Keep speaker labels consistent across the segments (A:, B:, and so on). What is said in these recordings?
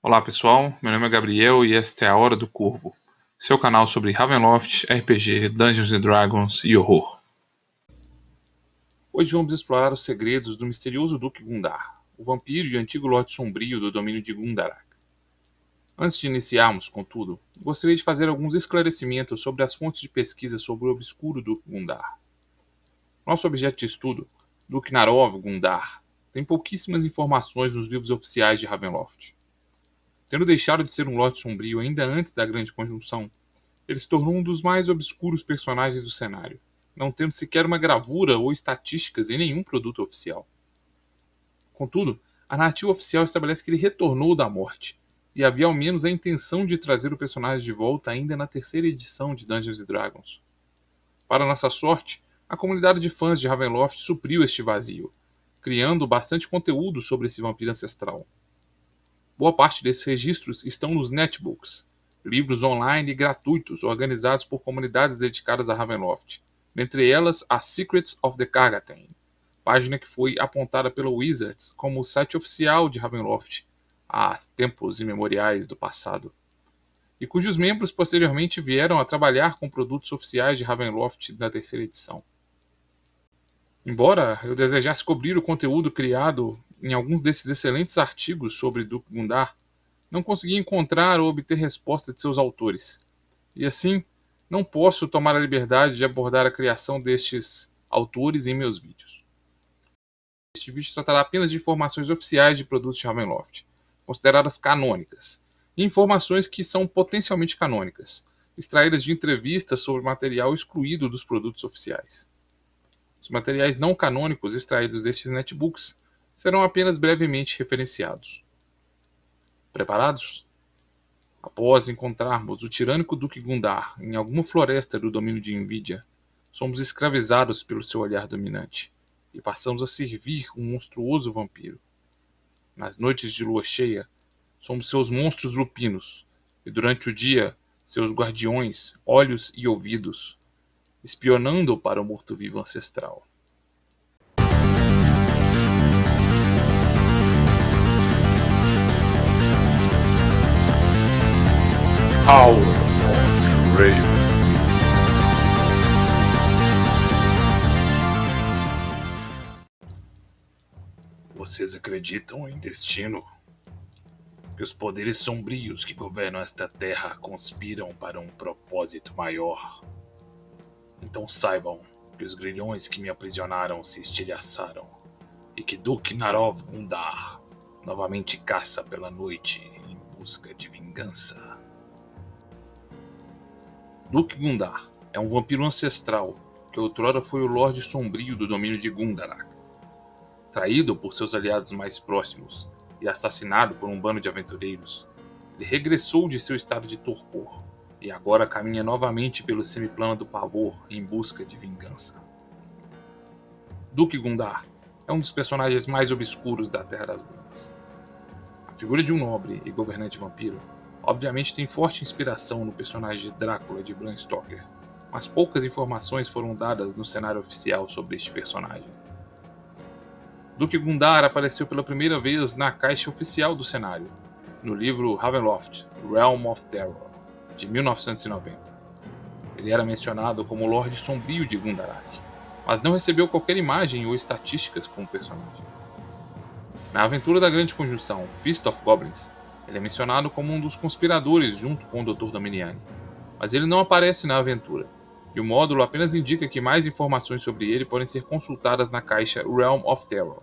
A: Olá pessoal, meu nome é Gabriel e esta é a Hora do Corvo, seu canal sobre Ravenloft, RPG, Dungeons and Dragons e horror. Hoje vamos explorar os segredos do misterioso Duque Gundar, o vampiro e antigo Lorde Sombrio do domínio de Gundarak. Antes de iniciarmos, contudo, gostaria de fazer alguns esclarecimentos sobre as fontes de pesquisa sobre o obscuro Duque Gundar. Nosso objeto de estudo, Duque Narov Gundar, tem pouquíssimas informações nos livros oficiais de Ravenloft. Tendo deixado de ser um Lorde Sombrio ainda antes da Grande Conjunção, ele se tornou um dos mais obscuros personagens do cenário, não tendo sequer uma gravura ou estatísticas em nenhum produto oficial. Contudo, a narrativa oficial estabelece que ele retornou da morte, e havia ao menos a intenção de trazer o personagem de volta ainda na terceira edição de Dungeons & Dragons. Para nossa sorte, a comunidade de fãs de Ravenloft supriu este vazio, criando bastante conteúdo sobre esse vampiro ancestral. Boa parte desses registros estão nos netbooks, livros online gratuitos organizados por comunidades dedicadas a Ravenloft, dentre elas a Secrets of the Cargatane, página que foi apontada pelo Wizards como o site oficial de Ravenloft há tempos imemoriais do passado, e cujos membros posteriormente vieram a trabalhar com produtos oficiais de Ravenloft na terceira edição. Embora eu desejasse cobrir o conteúdo criado em alguns desses excelentes artigos sobre Duque Gundar, não consegui encontrar ou obter resposta de seus autores, e assim não posso tomar a liberdade de abordar a criação destes autores em meus vídeos. Este vídeo tratará apenas de informações oficiais de produtos de Ravenloft, consideradas canônicas, e informações que são potencialmente canônicas, extraídas de entrevistas sobre material excluído dos produtos oficiais. Os materiais não canônicos extraídos destes netbooks serão apenas brevemente referenciados. Preparados? Após encontrarmos o tirânico Duque Gundar em alguma floresta do domínio de Envidia, somos escravizados pelo seu olhar dominante e passamos a servir um monstruoso vampiro. Nas noites de lua cheia, somos seus monstros lupinos e durante o dia, seus guardiões, olhos e ouvidos, espionando para o morto-vivo ancestral.
B: Hour of Raven.
C: Vocês acreditam em destino? Que os poderes sombrios que governam esta terra conspiram para um propósito maior? Então saibam que os grilhões que me aprisionaram se estilhaçaram e que Duque Narov Gundar novamente caça pela noite em busca de vingança. Duque Gundar é um vampiro ancestral que outrora foi o Lorde Sombrio do domínio de Gundarak. Traído por seus aliados mais próximos e assassinado por um bando de aventureiros, ele regressou de seu estado de torpor e agora caminha novamente pelo semiplano do pavor em busca de vingança. Duque Gundar é um dos personagens mais obscuros da Terra das Brumas. A figura de um nobre e governante vampiro obviamente tem forte inspiração no personagem de Drácula de Bram Stoker, mas poucas informações foram dadas no cenário oficial sobre este personagem. Duque Gundar apareceu pela primeira vez na caixa oficial do cenário, no livro Ravenloft, Realm of Terror, de 1990. Ele era mencionado como o Lorde Sombrio de Gundarak, mas não recebeu qualquer imagem ou estatísticas como personagem. Na aventura da Grande Conjunção, Feast of Goblins, ele é mencionado como um dos conspiradores junto com o Dr. Dominiani, mas ele não aparece na aventura, e o módulo apenas indica que mais informações sobre ele podem ser consultadas na caixa Realm of Terror,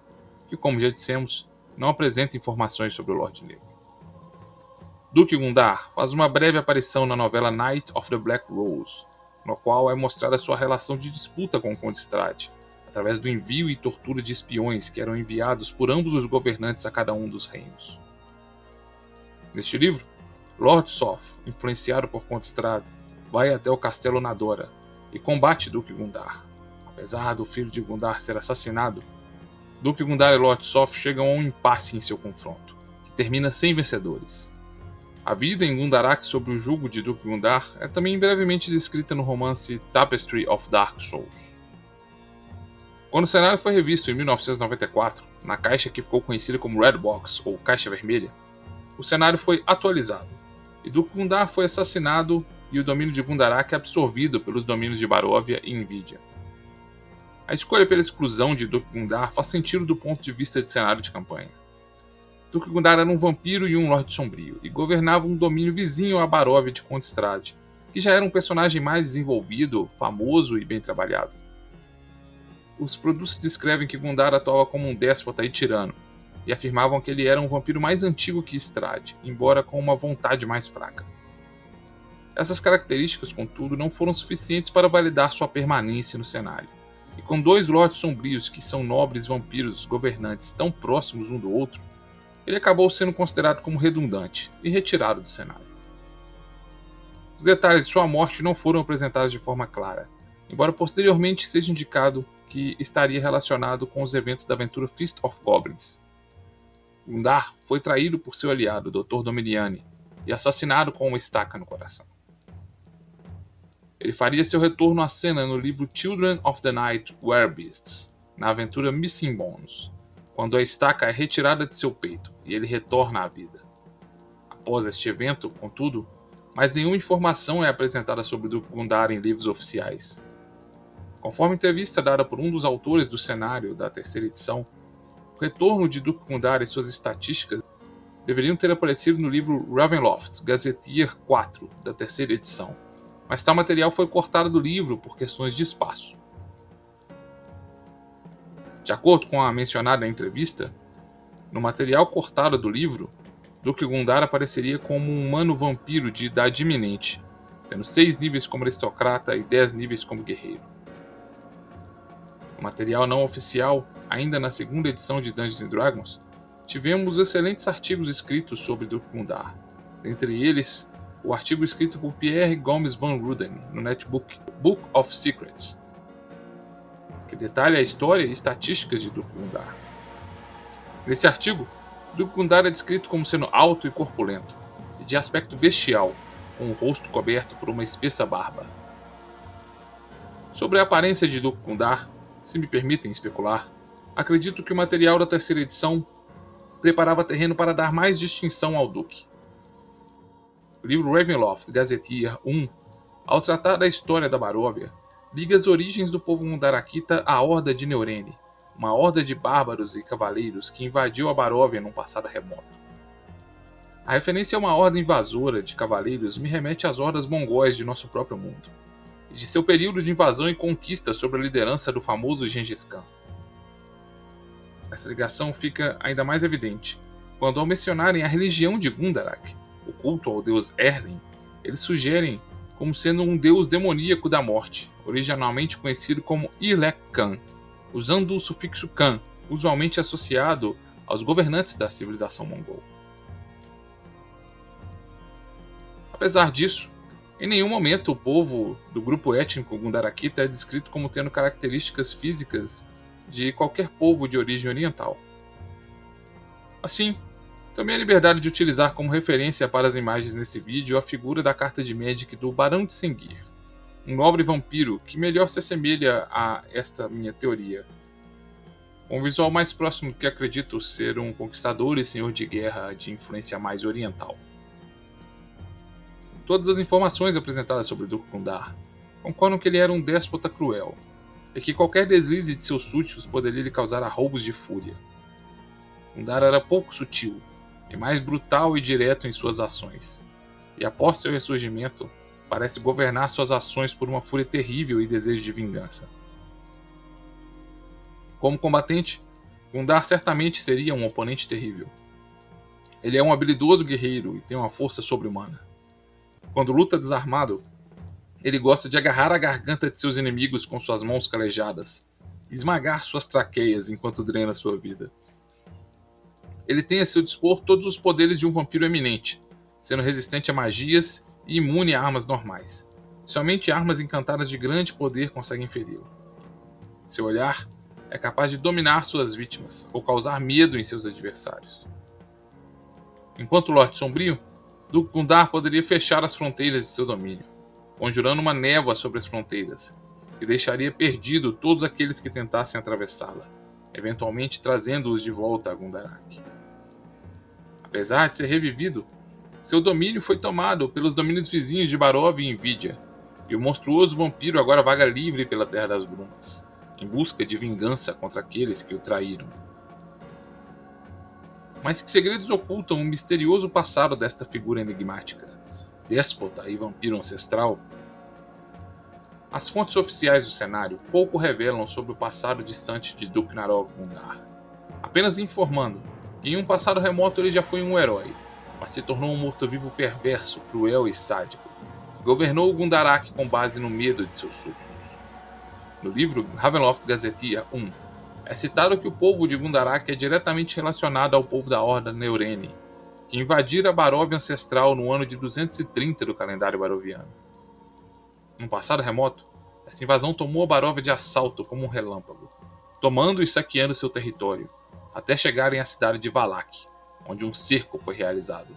C: que, como já dissemos, não apresenta informações sobre o Lorde Negro. Duque Gundar faz uma breve aparição na novela Night of the Black Rose, no qual é mostrada sua relação de disputa com o Conde Strahd, através do envio e tortura de espiões que eram enviados por ambos os governantes a cada um dos reinos. Neste livro, Lord Soth, influenciado por Conde Strahd, vai até o castelo Nadora e combate Duque Gundar. Apesar do filho de Gundar ser assassinado, Duque Gundar e Lord Soth chegam a um impasse em seu confronto, que termina sem vencedores. A vida em Gundarak sob o jugo de Duque Gundar é também brevemente descrita no romance Tapestry of Dark Souls. Quando o cenário foi revisto em 1994, na caixa que ficou conhecida como Red Box ou Caixa Vermelha,
A: o cenário foi atualizado, e Duke Gundar foi assassinado e o domínio de Gundarak absorvido pelos domínios de Baróvia e Envidia. A escolha pela exclusão de Duke Gundar faz sentido do ponto de vista de cenário de campanha. Duke Gundar era um vampiro e um Lorde Sombrio, e governava um domínio vizinho a Baróvia de Kronstadt, que já era um personagem mais desenvolvido, famoso e bem trabalhado. Os produtos descrevem que Gundar atuava como um déspota e tirano, e afirmavam que ele era um vampiro mais antigo que Strahd, embora com uma vontade mais fraca. Essas características, contudo, não foram suficientes para validar sua permanência no cenário, e com dois Lordes Sombrios que são nobres vampiros governantes tão próximos um do outro, ele acabou sendo considerado como redundante e retirado do cenário. Os detalhes de sua morte não foram apresentados de forma clara, embora posteriormente seja indicado que estaria relacionado com os eventos da aventura Feast of Goblins. Gundar foi traído por seu aliado, Dr. Dominiani, e assassinado com uma estaca no coração. Ele faria seu retorno à cena no livro Children of the Night Werebeasts, na aventura Missing Bones, quando a estaca é retirada de seu peito e ele retorna à vida. Após este evento, contudo, mais nenhuma informação é apresentada sobre Duke Gundar em livros oficiais. Conforme entrevista dada por um dos autores do cenário da terceira edição, o retorno de Duke Gundar e suas estatísticas deveriam ter aparecido no livro Ravenloft, Gazetteer 4, da terceira edição, mas tal material foi cortado do livro por questões de espaço. De acordo com a mencionada entrevista, no material cortado do livro, Duke Gundar apareceria como um humano vampiro de idade iminente, tendo 6 níveis como aristocrata e 10 níveis como guerreiro. No material não oficial, ainda na segunda edição de Dungeons & Dragons, tivemos excelentes artigos escritos sobre Duke Gundar, entre eles o artigo escrito por Pierre Gomes Van Ruden no netbook Book of Secrets, que detalha a história e estatísticas de Duke Gundar. Nesse artigo, Duke Gundar é descrito como sendo alto e corpulento, e de aspecto bestial, com o rosto coberto por uma espessa barba. Sobre a aparência de Duke Gundar, se me permitem especular, acredito que o material da terceira edição preparava terreno para dar mais distinção ao Duque. O livro Ravenloft, Gazetteer 1, ao tratar da história da Baróvia, liga as origens do povo Mundarakita à Horda de Neurene, uma horda de bárbaros e cavaleiros que invadiu a Baróvia num passado remoto. A referência a uma horda invasora de cavaleiros me remete às hordas mongóis de nosso próprio mundo, e de seu período de invasão e conquista sob a liderança do famoso Gengis Khan. Essa ligação fica ainda mais evidente quando, ao mencionarem a religião de Gundarak, o culto ao deus Erlin, eles sugerem como sendo um deus demoníaco da morte, originalmente conhecido como Irlek Khan, usando o sufixo Khan, usualmente associado aos governantes da civilização mongol. Apesar disso, em nenhum momento o povo do grupo étnico Gundarakita é descrito como tendo características físicas de qualquer povo de origem oriental. Assim, tomei a liberdade de utilizar como referência para as imagens nesse vídeo a figura da carta de Magic do Barão de Sengir, um nobre vampiro que melhor se assemelha a esta minha teoria. Com um visual mais próximo do que acredito ser um conquistador e senhor de guerra de influência mais oriental. Todas as informações apresentadas sobre Duke Gundar concordam que ele era um déspota cruel, e que qualquer deslize de seus súditos poderia lhe causar arroubos de fúria. Gundar era pouco sutil, e mais brutal e direto em suas ações, e após seu ressurgimento, parece governar suas ações por uma fúria terrível e desejo de vingança. Como combatente, Gundar certamente seria um oponente terrível. Ele é um habilidoso guerreiro e tem uma força sobre-humana. Quando luta desarmado, ele gosta de agarrar a garganta de seus inimigos com suas mãos calejadas, e esmagar suas traqueias enquanto drena sua vida. Ele tem a seu dispor todos os poderes de um vampiro eminente, sendo resistente a magias e imune a armas normais. Somente armas encantadas de grande poder conseguem feri-lo. Seu olhar é capaz de dominar suas vítimas ou causar medo em seus adversários. Enquanto Lorde Sombrio, Duke Gundar poderia fechar as fronteiras de seu domínio, conjurando uma névoa sobre as fronteiras, que deixaria perdido todos aqueles que tentassem atravessá-la, eventualmente trazendo-os de volta a Gundarak. Apesar de ser revivido, seu domínio foi tomado pelos domínios vizinhos de Barov e Invídia, e o monstruoso vampiro agora vaga livre pela Terra das Brumas, em busca de vingança contra aqueles que o traíram. Mas que segredos ocultam o misterioso passado desta figura enigmática, déspota e vampiro ancestral? As fontes oficiais do cenário pouco revelam sobre o passado distante de Duknarov Gundar, apenas informando que em um passado remoto ele já foi um herói, mas se tornou um morto-vivo perverso, cruel e sádico. Governou Gundarak com base no medo de seus súditos. No livro Ravenloft Gazetteer 1, é citado que o povo de Gundarak é diretamente relacionado ao povo da Horda Neurene, que invadira Barov ancestral no ano de 230 do calendário baroviano. Num passado remoto, essa invasão tomou Barov de assalto como um relâmpago, tomando e saqueando seu território, até chegarem à cidade de Valak, onde um cerco foi realizado.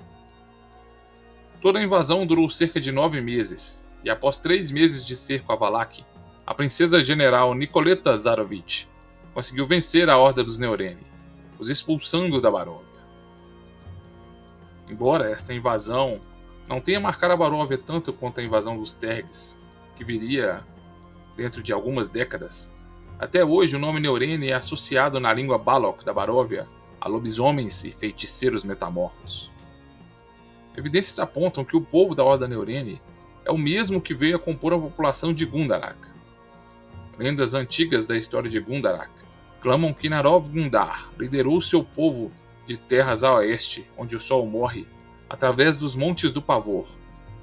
A: Toda a invasão durou cerca de 9 meses, e após 3 meses de cerco a Valak, a princesa general Nicoleta Zarovich conseguiu vencer a Horda dos Neurene, os expulsando da Baróvia. Embora esta invasão não tenha marcado a Baróvia tanto quanto a invasão dos Tergs, que viria dentro de algumas décadas, até hoje o nome Neurene é associado na língua Balok da Baróvia a lobisomens e feiticeiros metamorfos. Evidências apontam que o povo da Horda Neurene é o mesmo que veio a compor a população de Gundarak. Lendas antigas da história de Gundarak clamam que Narov Gundar liderou seu povo de terras a oeste, onde o sol morre, através dos Montes do Pavor,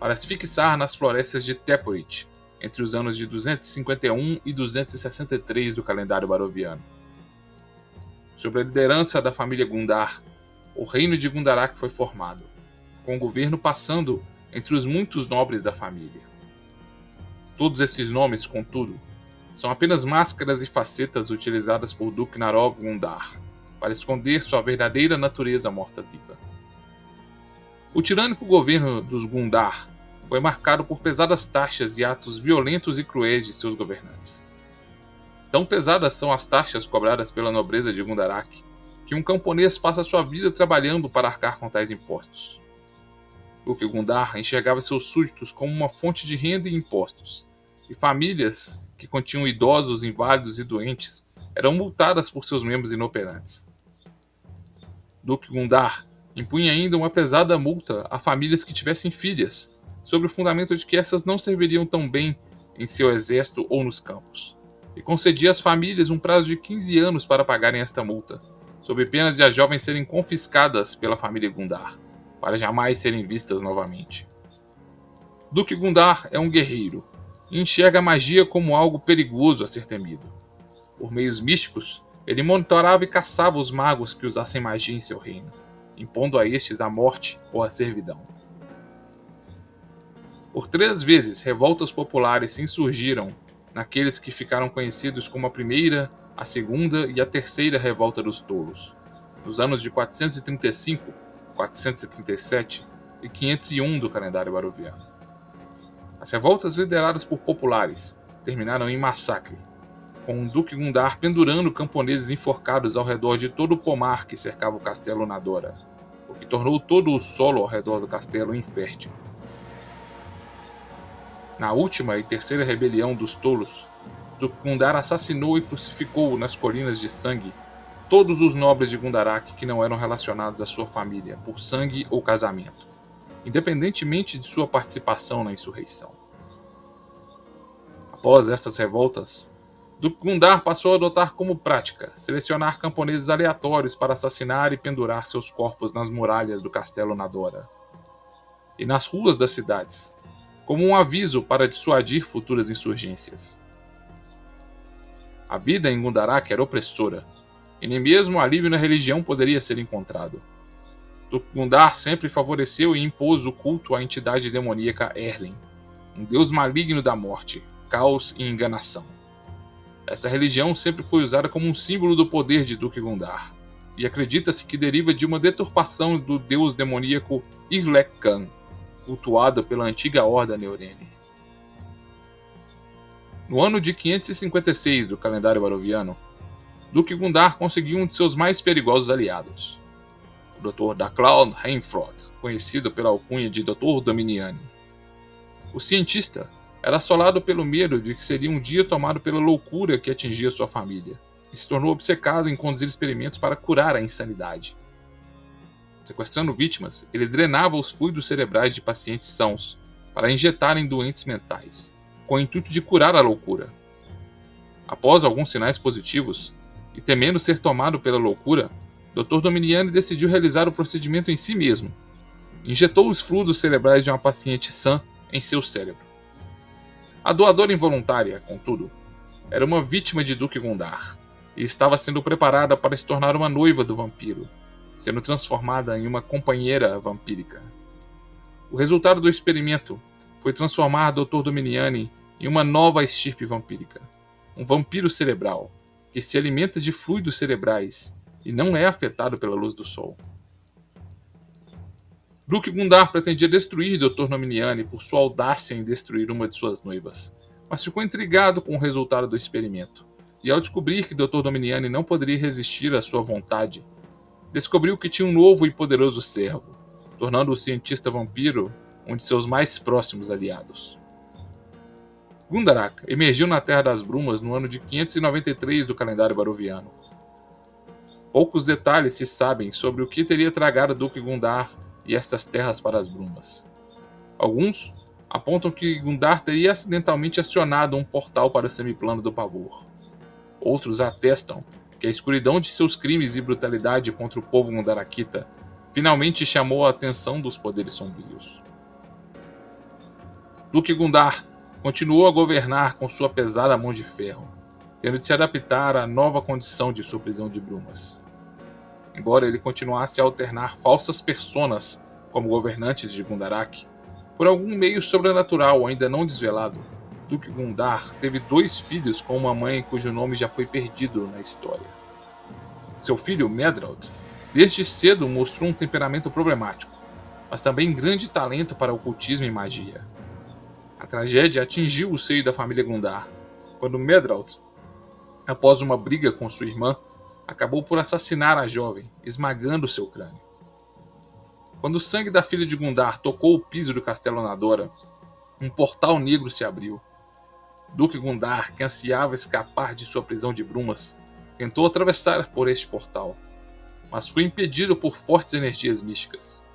A: para se fixar nas florestas de Teporit, entre os anos de 251 e 263 do calendário baroviano. Sob a liderança da família Gundar, o reino de Gundarak foi formado, com o governo passando entre os muitos nobres da família. Todos esses nomes, contudo, são apenas máscaras e facetas utilizadas por Duknarov Gundar para esconder sua verdadeira natureza morta-viva. O tirânico governo dos Gundar foi marcado por pesadas taxas e atos violentos e cruéis de seus governantes. Tão pesadas são as taxas cobradas pela nobreza de Gundarak, que um camponês passa sua vida trabalhando para arcar com tais impostos. Duque Gundar enxergava seus súditos como uma fonte de renda e impostos, e famílias que continham idosos, inválidos e doentes eram multadas por seus membros inoperantes. Duque Gundar impunha ainda uma pesada multa a famílias que tivessem filhas, sob o fundamento de que essas não serviriam tão bem em seu exército ou nos campos, e concedia às famílias um prazo de 15 anos para pagarem esta multa, sob pena de as jovens serem confiscadas pela família Gundar, para jamais serem vistas novamente. Duque Gundar é um guerreiro, e enxerga a magia como algo perigoso a ser temido. Por meios místicos, ele monitorava e caçava os magos que usassem magia em seu reino, impondo a estes a morte ou a servidão. Por 3 vezes, revoltas populares se insurgiram naqueles que ficaram conhecidos como a primeira, a segunda e a terceira revolta dos Tolos, nos anos de 435, 437 e 501 do calendário baroviano. As revoltas lideradas por populares terminaram em massacre, com o Duque Gundar pendurando camponeses enforcados ao redor de todo o pomar que cercava o castelo Nadora, o que tornou todo o solo ao redor do castelo infértil. Na última e terceira rebelião dos Tolos, Duque Gundar assassinou e crucificou nas colinas de sangue todos os nobres de Gundarak que não eram relacionados à sua família por sangue ou casamento, independentemente de sua participação na insurreição. Após estas revoltas, Duque Gundar passou a adotar como prática selecionar camponeses aleatórios para assassinar e pendurar seus corpos nas muralhas do castelo Nadora e nas ruas das cidades, como um aviso para dissuadir futuras insurgências. A vida em Gundarak era opressora, e nem mesmo alívio na religião poderia ser encontrado. Duque Gundar sempre favoreceu e impôs o culto à entidade demoníaca Erlen, um deus maligno da morte, caos e enganação. Esta religião sempre foi usada como um símbolo do poder de Duque Gundar, e acredita-se que deriva de uma deturpação do deus demoníaco Irlek Khan, cultuado pela antiga Horda Neurene. No ano de 556 do calendário baroviano, Duque Gundar conseguiu um de seus mais perigosos aliados. o Dr. Daclaud Rainfront, conhecido pela alcunha de Dr. Dominiani. O cientista era assolado pelo medo de que seria um dia tomado pela loucura que atingia sua família, e se tornou obcecado em conduzir experimentos para curar a insanidade. Sequestrando vítimas, ele drenava os fluidos cerebrais de pacientes sãos para injetar em doentes mentais, com o intuito de curar a loucura. Após alguns sinais positivos, e temendo ser tomado pela loucura, Dr. Dominiani decidiu realizar o procedimento em si mesmo. Injetou os fluidos cerebrais de uma paciente sã em seu cérebro. A doadora involuntária, contudo, era uma vítima de Duque Gundar e estava sendo preparada para se tornar uma noiva do vampiro, sendo transformada em uma companheira vampírica. O resultado do experimento foi transformar Dr. Dominiani em uma nova estirpe vampírica, um vampiro cerebral que se alimenta de fluidos cerebrais e não é afetado pela luz do sol. Duque Gundar pretendia destruir Dr. Dominiani por sua audácia em destruir uma de suas noivas, mas ficou intrigado com o resultado do experimento, e ao descobrir que Dr. Dominiani não poderia resistir à sua vontade, descobriu que tinha um novo e poderoso servo, tornando o cientista vampiro um de seus mais próximos aliados. Gundarak emergiu na Terra das Brumas no ano de 593 do calendário baroviano. Poucos detalhes se sabem sobre o que teria tragado Duque Gundar e estas terras para as brumas. Alguns apontam que Gundar teria acidentalmente acionado um portal para o semiplano do pavor. Outros atestam que a escuridão de seus crimes e brutalidade contra o povo Gundarakita finalmente chamou a atenção dos poderes sombrios. Duque Gundar continuou a governar com sua pesada mão de ferro, tendo de se adaptar à nova condição de sua prisão de brumas. Embora ele continuasse a alternar falsas personas como governantes de Gundarak, por algum meio sobrenatural ainda não desvelado, Duque Gundar teve 2 filhos com uma mãe cujo nome já foi perdido na história. Seu filho, Medraud, desde cedo mostrou um temperamento problemático, mas também grande talento para ocultismo e magia. A tragédia atingiu o seio da família Gundar, quando Medraud, após uma briga com sua irmã, acabou por assassinar a jovem, esmagando seu crânio. Quando o sangue da filha de Gundar tocou o piso do castelo Nadora, um portal negro se abriu. Duque Gundar, que ansiava escapar de sua prisão de brumas, tentou atravessar por este portal, mas foi impedido por fortes energias místicas.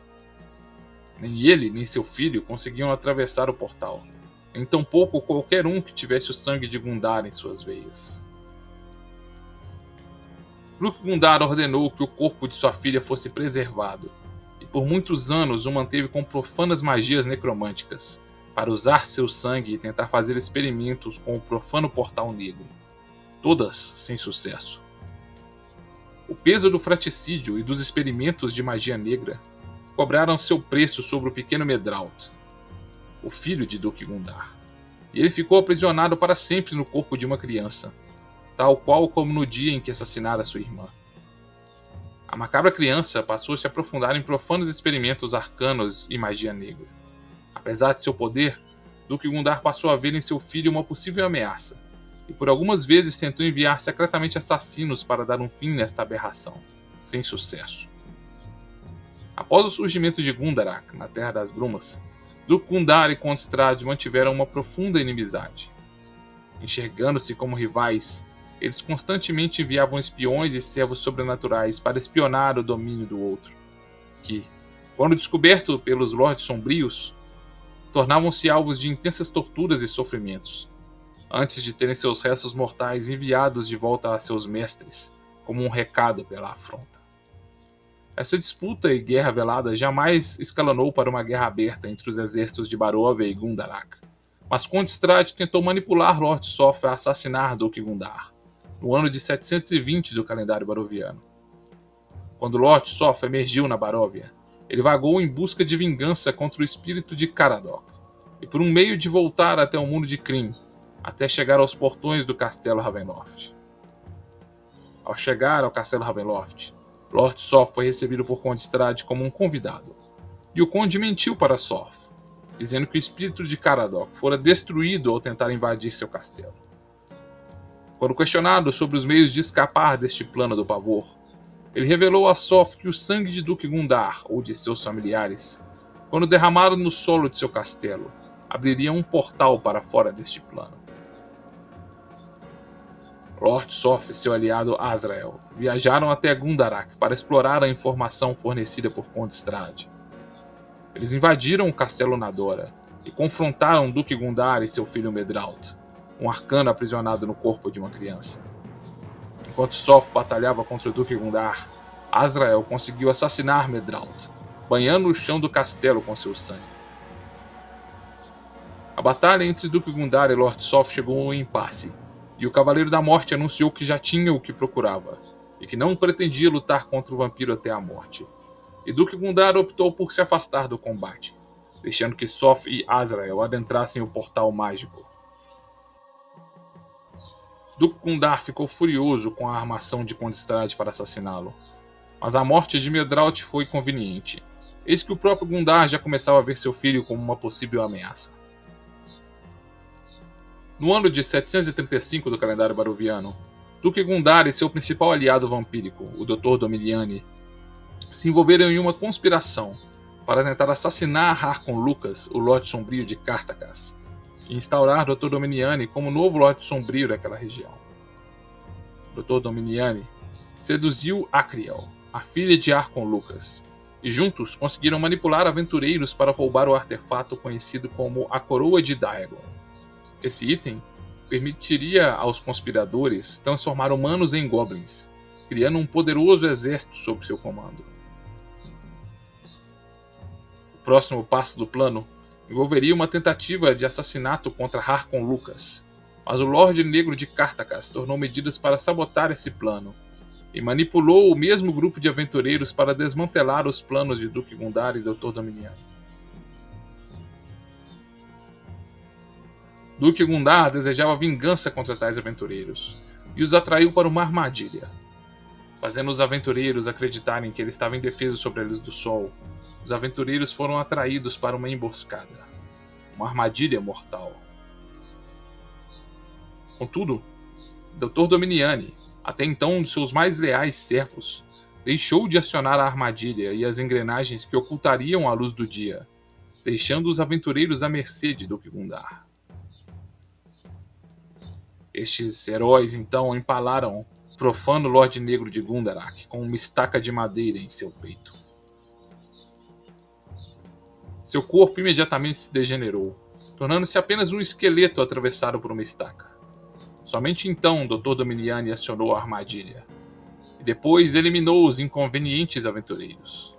A: Nem ele, nem seu filho conseguiam atravessar o portal, nem tampouco qualquer um que tivesse o sangue de Gundar em suas veias. Duque Gundar ordenou que o corpo de sua filha fosse preservado, e por muitos anos o manteve com profanas magias necromânticas, para usar seu sangue e tentar fazer experimentos com o profano portal negro, todas sem sucesso. O peso do fratricídio e dos experimentos de magia negra cobraram seu preço sobre o pequeno Medraud, o filho de Duque Gundar, e ele ficou aprisionado para sempre no corpo de uma criança, tal qual como no dia em que assassinara sua irmã. A macabra criança passou a se aprofundar em profanos experimentos arcanos e magia negra. Apesar de seu poder, Duque Gundar passou a ver em seu filho uma possível ameaça, e por algumas vezes tentou enviar secretamente assassinos para dar um fim nesta aberração, sem sucesso. Após o surgimento de Gundarak na Terra das Brumas, Duque Gundar e Conde Strahd mantiveram uma profunda inimizade. Enxergando-se como rivais, eles constantemente enviavam espiões e servos sobrenaturais para espionar o domínio do outro, que, quando descoberto pelos Lordes Sombrios, tornavam-se alvos de intensas torturas e sofrimentos, antes de terem seus restos mortais enviados de volta a seus mestres, como um recado pela afronta. Essa disputa e guerra velada jamais escalonou para uma guerra aberta entre os exércitos de Barovia e Gundarak, mas Conde Strahd tentou manipular Lord Soth a assassinar Duque Gundar, no ano de 720 do calendário baroviano. Quando Lord Soth emergiu na Barovia, ele vagou em busca de vingança contra o espírito de Caradoc, e por um meio de voltar até o mundo de Krynn, até chegar aos portões do Castelo Ravenloft. Ao chegar ao Castelo Ravenloft, Lord Soth foi recebido por Conde Strahd como um convidado, e o conde mentiu para Soth, dizendo que o espírito de Caradoc fora destruído ao tentar invadir seu castelo. Quando questionado sobre os meios de escapar deste plano do pavor, Ele revelou a Soph que o sangue de Duque Gundar, ou de seus familiares, quando derramado no solo de seu castelo, abriria um portal para fora deste plano. Lord Soph e seu aliado Azrael viajaram até Gundarak para explorar a informação fornecida por Conde Strahd. Eles invadiram o castelo Nadora e confrontaram Duque Gundar e seu filho Medraut, um arcano aprisionado no corpo de uma criança. Enquanto Soph batalhava contra o Duque Gundar, Azrael conseguiu assassinar Medraut, banhando o chão do castelo com seu sangue. A batalha entre Duque Gundar e Lord Soph chegou a um impasse, e o Cavaleiro da Morte anunciou que já tinha o que procurava, e que não pretendia lutar contra o vampiro até a morte. E Duque Gundar optou por se afastar do combate, deixando que Soph e Azrael adentrassem o portal mágico. Duque Gundar ficou furioso com a armação de Conde Strahd para assassiná-lo, mas a morte de Medraut foi conveniente, eis que o próprio Gundar já começava a ver seu filho como uma possível ameaça. No ano de 735 do calendário baroviano, Duque Gundar e seu principal aliado vampírico, o Dr. Domiliani, se envolveram em uma conspiração para tentar assassinar Harkon Lucas, o Lorde Sombrio de Cartagas, e instaurar Dr. Domiliani como novo Lorde Sombrio daquela região. Dr. Domiliani seduziu Acriel, a filha de Harkon Lucas, e juntos conseguiram manipular aventureiros para roubar o artefato conhecido como a Coroa de Daegon. Esse item permitiria aos conspiradores transformar humanos em goblins, criando um poderoso exército sob seu comando. O próximo passo do plano envolveria uma tentativa de assassinato contra Harkon Lucas, mas o Lorde Negro de Cartagas tomou medidas para sabotar esse plano e manipulou o mesmo grupo de aventureiros para desmantelar os planos de Duque Gundar e Dr. Dominiani. Duque Gundar desejava vingança contra tais aventureiros e os atraiu para uma armadilha. Fazendo os aventureiros acreditarem que ele estava indefeso sobre a luz do sol, os aventureiros foram atraídos para uma emboscada, uma armadilha mortal. Contudo, Dr. Dominiani, até então um de seus mais leais servos, deixou de acionar a armadilha e as engrenagens que ocultariam a luz do dia, deixando os aventureiros à mercê de Duque Gundar. Estes heróis então empalaram o profano Lorde Negro de Gundarak com uma estaca de madeira em seu peito. Seu corpo imediatamente se degenerou, tornando-se apenas um esqueleto atravessado por uma estaca. Somente então Dr. Dominiani acionou a armadilha, e depois eliminou os inconvenientes aventureiros.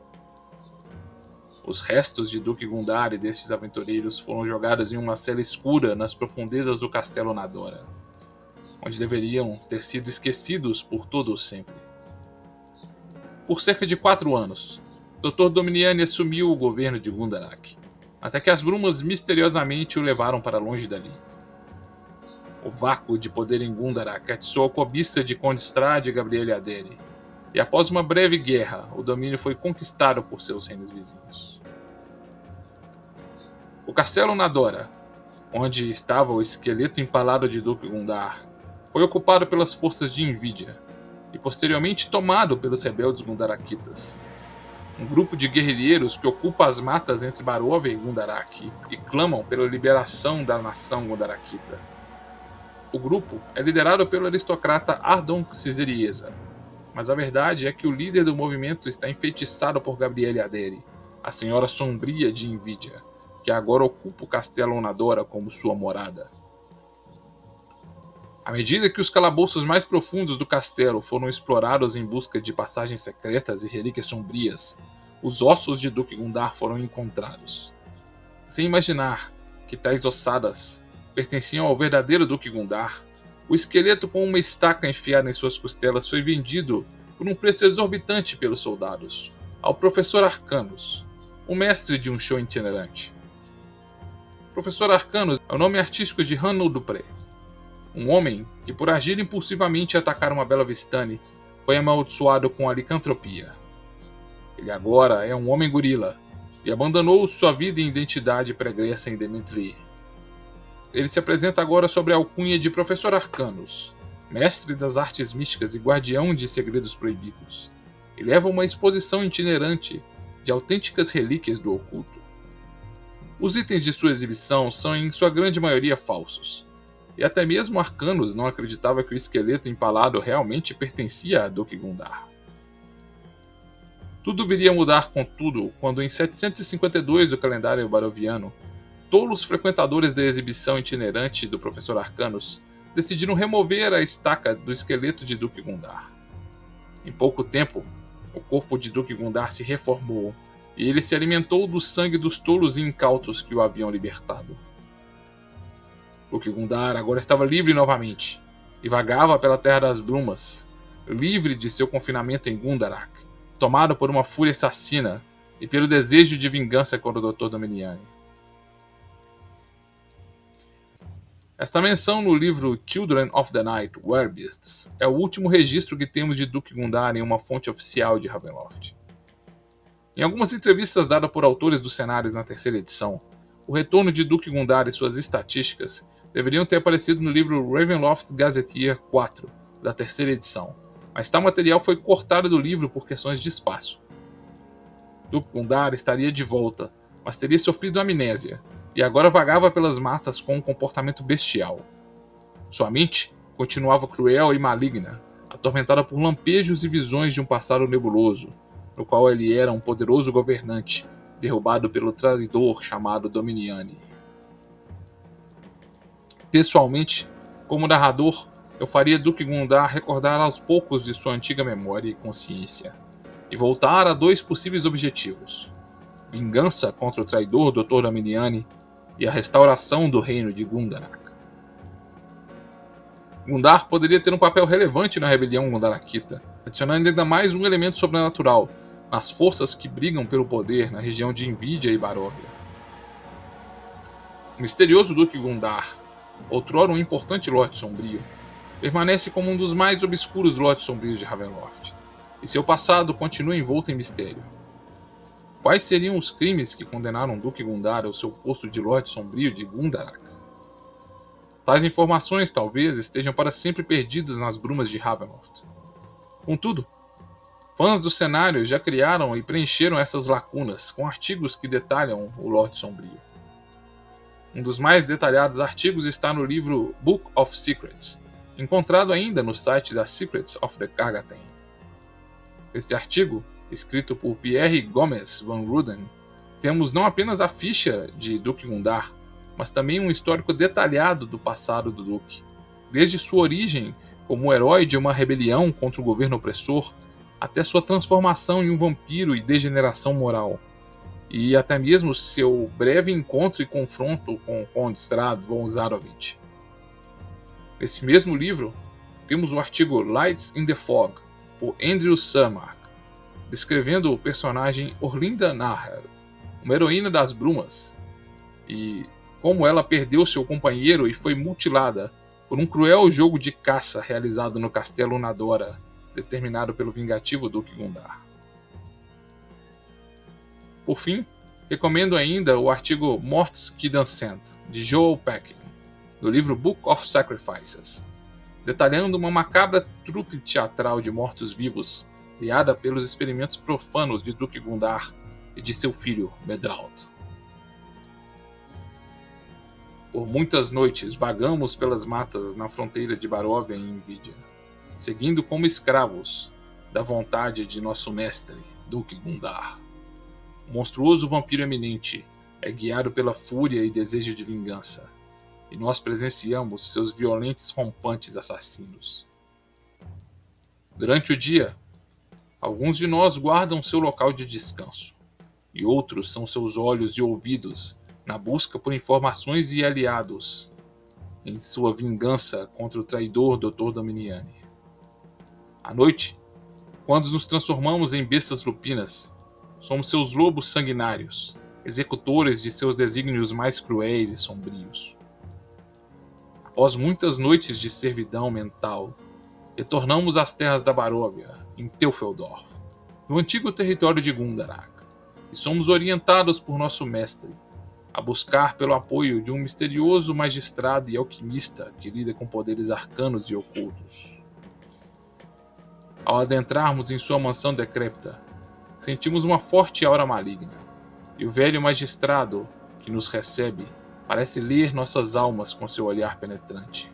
A: Os restos de Duque Gundar e desses aventureiros foram jogados em uma cela escura nas profundezas do Castelo Nadora, onde deveriam ter sido esquecidos por todo o sempre. Por cerca de 4 anos, Dr. Dominiani assumiu o governo de Gundarak, até que as brumas misteriosamente o levaram para longe dali. O vácuo de poder em Gundarak atiçou a cobiça de Conde Strahd e Gabriele Adeli, e após uma breve guerra, o domínio foi conquistado por seus reinos vizinhos. O Castelo Nadora, onde estava o esqueleto empalado de Duque Gundar, foi ocupado pelas forças de Invídia e posteriormente tomado pelos rebeldes Gundarakitas, um grupo de guerrilheiros que ocupa as matas entre Barovia e Gundarak e clamam pela liberação da nação Gundarakita. O grupo é liderado pelo aristocrata Ardon Ciserieza, mas a verdade é que o líder do movimento está enfeitiçado por Gabriele Adeli, a Senhora Sombria de Invídia, que agora ocupa o Castelo Nadora como sua morada. À medida que os calabouços mais profundos do castelo foram explorados em busca de passagens secretas e relíquias sombrias, os ossos de Duque Gundar foram encontrados. Sem imaginar que tais ossadas pertenciam ao verdadeiro Duque Gundar, o esqueleto com uma estaca enfiada em suas costelas foi vendido por um preço exorbitante pelos soldados ao Professor Arcanus, o mestre de um show itinerante. Professor Arcanus é o nome artístico de Hanno Dupré, um homem que, por agir impulsivamente e atacar uma bela Vistani, foi amaldiçoado com a licantropia. Ele agora é um homem gorila e abandonou sua vida e identidade pregressa em Dementri. Ele se apresenta agora sob a alcunha de Professor Arcanus, mestre das artes místicas e guardião de segredos proibidos. e leva a uma exposição itinerante de autênticas relíquias do oculto. Os itens de sua exibição são em sua grande maioria falsos, e até mesmo Arcanos não acreditava que o esqueleto empalado realmente pertencia a Duque Gundar. Tudo viria a mudar, contudo, quando em 752 do calendário baroviano, tolos frequentadores da exibição itinerante do professor Arcanos decidiram remover a estaca do esqueleto de Duque Gundar. Em pouco tempo, o corpo de Duque Gundar se reformou e ele se alimentou do sangue dos tolos e incautos que o haviam libertado. Duque Gundar agora estava livre novamente e vagava pela Terra das Brumas, livre de seu confinamento em Gundarak, tomado por uma fúria assassina e pelo desejo de vingança contra o Dr. Dominiani. Esta menção no livro Children of the Night, Werbeasts, é o último registro que temos de Duque Gundar em uma fonte oficial de Ravenloft. Em algumas entrevistas dadas por autores dos cenários na terceira edição, o retorno de Duque Gundar e suas estatísticas deveriam ter aparecido no livro Ravenloft Gazetteer 4, da terceira edição, mas tal material foi cortado do livro por questões de espaço. Duque Gundar estaria de volta, mas teria sofrido amnésia, e agora vagava pelas matas com um comportamento bestial. Sua mente continuava cruel e maligna, atormentada por lampejos e visões de um passado nebuloso, no qual ele era um poderoso governante, derrubado pelo traidor chamado Dominiani. Pessoalmente, como narrador, eu faria Duque Gundar recordar aos poucos de sua antiga memória e consciência, e voltar a dois possíveis objetivos: vingança contra o traidor Dr. Dominiani e a restauração do reino de Gundarak. Gundar poderia ter um papel relevante na rebelião Gundarakita, adicionando ainda mais um elemento sobrenatural nas forças que brigam pelo poder na região de Invídia e Baróvia. O misterioso Duque Gundar, outrora um importante Lorde Sombrio, permanece como um dos mais obscuros Lordes Sombrios de Ravenloft, e seu passado continua envolto em mistério. Quais seriam os crimes que condenaram Duque Gundar ao seu posto de Lorde Sombrio de Gundarak? Tais informações talvez estejam para sempre perdidas nas brumas de Ravenloft. Contudo, fãs do cenário já criaram e preencheram essas lacunas com artigos que detalham o Lorde Sombrio. Um dos mais detalhados artigos está no livro Book of Secrets, encontrado ainda no site da Secrets of the Kargaten. Nesse artigo, escrito por Pierre Gomes van Ruden, temos não apenas a ficha de Duque Gundar, mas também um histórico detalhado do passado do Duque, desde sua origem como herói de uma rebelião contra o governo opressor, até sua transformação em um vampiro e degeneração moral, e até mesmo seu breve encontro e confronto com o Conde Strahd von Zarovich. Nesse mesmo livro, temos o artigo Lights in the Fog, por Andrew Surmark, descrevendo o personagem Orlinda Nahar, uma heroína das brumas, e como ela perdeu seu companheiro e foi mutilada por um cruel jogo de caça realizado no Castelo Nadora, determinado pelo vingativo Duque Gundar. Por fim, recomendo ainda o artigo Morts qui Dansent, de Joel Peckin, do livro Book of Sacrifices, detalhando uma macabra trupe teatral de mortos-vivos criada pelos experimentos profanos de Duque Gundar e de seu filho Medraut. Por muitas noites vagamos pelas matas na fronteira de Baróvia e Invídia, seguindo como escravos da vontade de nosso mestre, Duque Gundar. O monstruoso vampiro eminente é guiado pela fúria e desejo de vingança, e nós presenciamos seus violentos rompantes assassinos. Durante o dia, alguns de nós guardam seu local de descanso, e outros são seus olhos e ouvidos na busca por informações e aliados em sua vingança contra o traidor Dr. Dominiani. À noite, quando nos transformamos em bestas lupinas, somos seus lobos sanguinários, executores de seus desígnios mais cruéis e sombrios. Após muitas noites de servidão mental, retornamos às terras da Baróvia, em Telfeldorf, no antigo território de Gundarak, e somos orientados por nosso mestre a buscar pelo apoio de um misterioso magistrado e alquimista que lida com poderes arcanos e ocultos. Ao adentrarmos em sua mansão decrépita, sentimos uma forte aura maligna, e o velho magistrado que nos recebe parece ler nossas almas com seu olhar penetrante.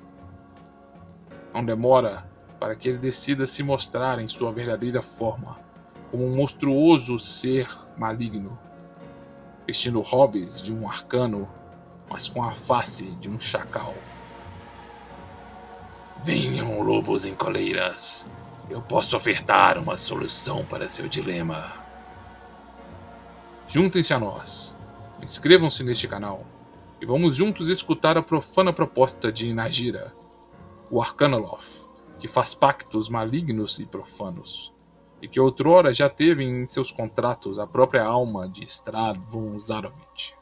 A: Não demora para que ele decida se mostrar em sua verdadeira forma, como um monstruoso ser maligno, vestindo hobbies de um arcano, mas com a face de um chacal.
C: Venham, lobos em coleiras. Eu posso ofertar uma solução para seu dilema.
A: Juntem-se a nós, inscrevam-se neste canal e vamos juntos escutar a profana proposta de Nagira, o Arcanoloth, que faz pactos malignos e profanos, e que outrora já teve em seus contratos a própria alma de Strahd von Zarovich.